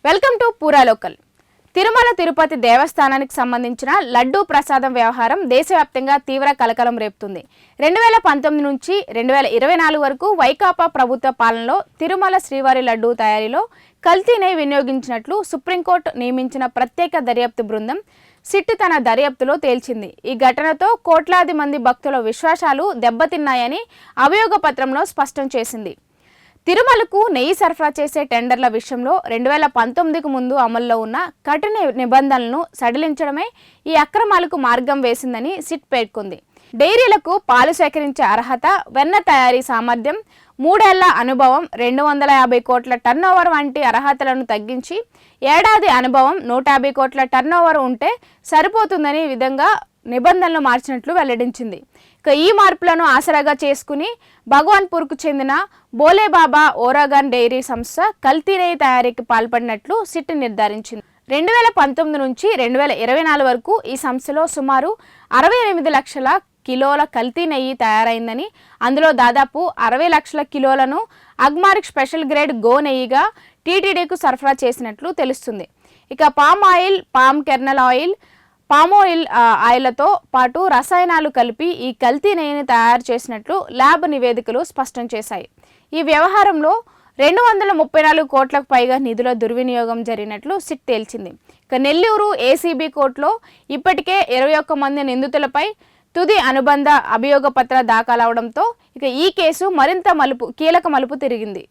Welcome to పూరా local. Tirumala Tirupati దేవస్థానానికి సంబంధించిన లడ్డూ ప్రసాదం వ్యవహారం దేశవ్యాప్తంగా తీవ్ర కలకలం రేపుతుంది. 2019 నుంచి 2024 వరకు వైకాపా ప్రభుత్వ పాలనలో తిరుమల శ్రీవారి లడ్డూ తయారీలో కల్తీ నెయ్యి వినియోగించినట్లు సుప్రీంకోర్టు నియమించిన ప్రత్యేక దర్యాప్తు బృందం సిట్ తన దర్యాప్తులో తేల్చింది. ఈ ఘటనతో కోట్లాది మంది భక్తుల విశ్వాసాలు దెబ్బతిన్నాయని అభియోగ పత్రంలో స్పష్టం చేసింది. తిరుమలకు నెయ్యి సరఫరా చేసే టెండర్ల విషయంలో 2019కు ముందు అమల్లో ఉన్న కఠిన నిబంధనలను సడలించడమే ఈ అక్రమాలకు మార్గం వేసిందని సిట్ పేర్కొంది. డైరీలకు పాలు సేకరించే అర్హత, వెన్న తయారీ సామర్థ్యం, 3 ఏళ్ల అనుభవం, 250 కోట్ల టర్నోవర్ వంటి అర్హతలను తగ్గించి ఏడాది అనుభవం, 150 కోట్ల టర్నోవర్ ఉంటే సరిపోతుందని విధంగా నిబంధనలు మార్చినట్లు వెల్లడించింది. ఈ మార్పులను ఆసరాగా చేసుకుని భగవాన్పూర్కు చెందిన బోలేబాబా ఓరాగాన్ డైరీ సంస్థ కల్తీ నెయ్యి తయారీకి పాల్పడినట్లు సిట్ నిర్ధారించింది. 2019 నుంచి 2024 వరకు ఈ సంస్థలో సుమారు 68 లక్షల కిలోల కల్తీ నెయ్యి తయారైందని, అందులో దాదాపు 60 లక్షల కిలోలను అగ్మార్క్ స్పెషల్ గ్రేడ్ గో నెయ్యిగా టీటీడీకు సరఫరా చేసినట్లు తెలుస్తుంది. Palm oil, palm kernel oil, ఆయిల్తో పాటు రసాయనాలు కలిపి ఈ కల్తీ నెయ్యిని తయారు చేసినట్లు ల్యాబ్ నివేదికలు స్పష్టం చేశాయి. ఈ వ్యవహారంలో 234 కోట్లకు పైగా నిధుల దుర్వినియోగం జరిగినట్లు సిట్ తేల్చింది. నెల్లూరు ఏసీబీ కోర్టులో ఇప్పటికే 21 మంది నిందితులపై తుది అనుబంధ అభియోగ పత్ర దాఖలవడంతో ఈ కేసు మరింత కీలక మలుపు తిరిగింది.